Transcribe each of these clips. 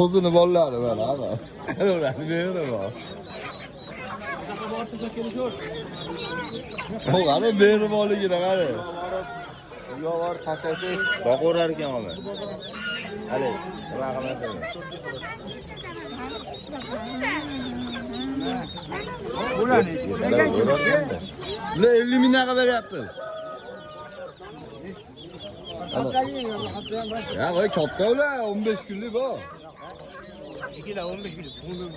O'zini bollari mana emas. Ularni beraman. O'g'ani berib qara. Yo bor tashasiz, boqorar ekan ona. Hali, nima qilasiz? Ularni 50 mingga beryapmiz. Ya voy katta ular 15 kunlik bu. 15 kunlik.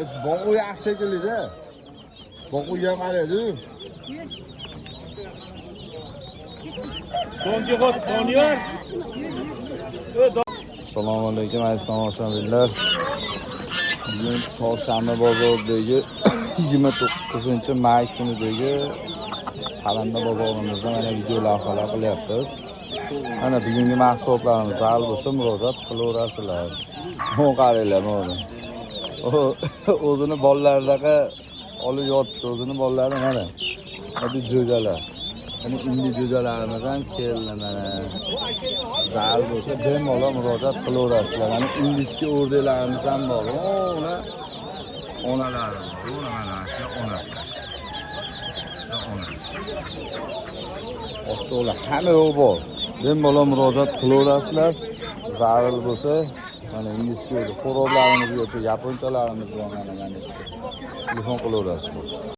Es boqu yaxshi shekilli-da. Boquga qaraydi. Assalomu alaykum aziz tomoshabinlar. Bugun Chorshanba bozoridagi 29-may kunidagi Qalanda bozorimizda mana video lavhalar qilyapmiz. Mana bugungi mahsulotlarimiz zal bo'lsa murojaat qilaverasizlar. Mo qaranglar mana. O'zini bolalardaqa olib yotishdi, o'zini bolalari mana. Hadi jo'jalar. Hani indi jo'jalarimiz ham keldi mana. Zal bo'lsa bemalol murojaat qilaverasizlar. Mana indiski o'rdaklarimiz ham bor. Ona onalari bor. Mana shu onasi. O'rtoqlar hamma yo'q bor. Bemalol murojaat qilaverasizlar. Zarur bo'lsa mana indiski o'rdak qo'roblarimiz yoki yaponchalarimiz bor mana. Telefon qilaverasizlar.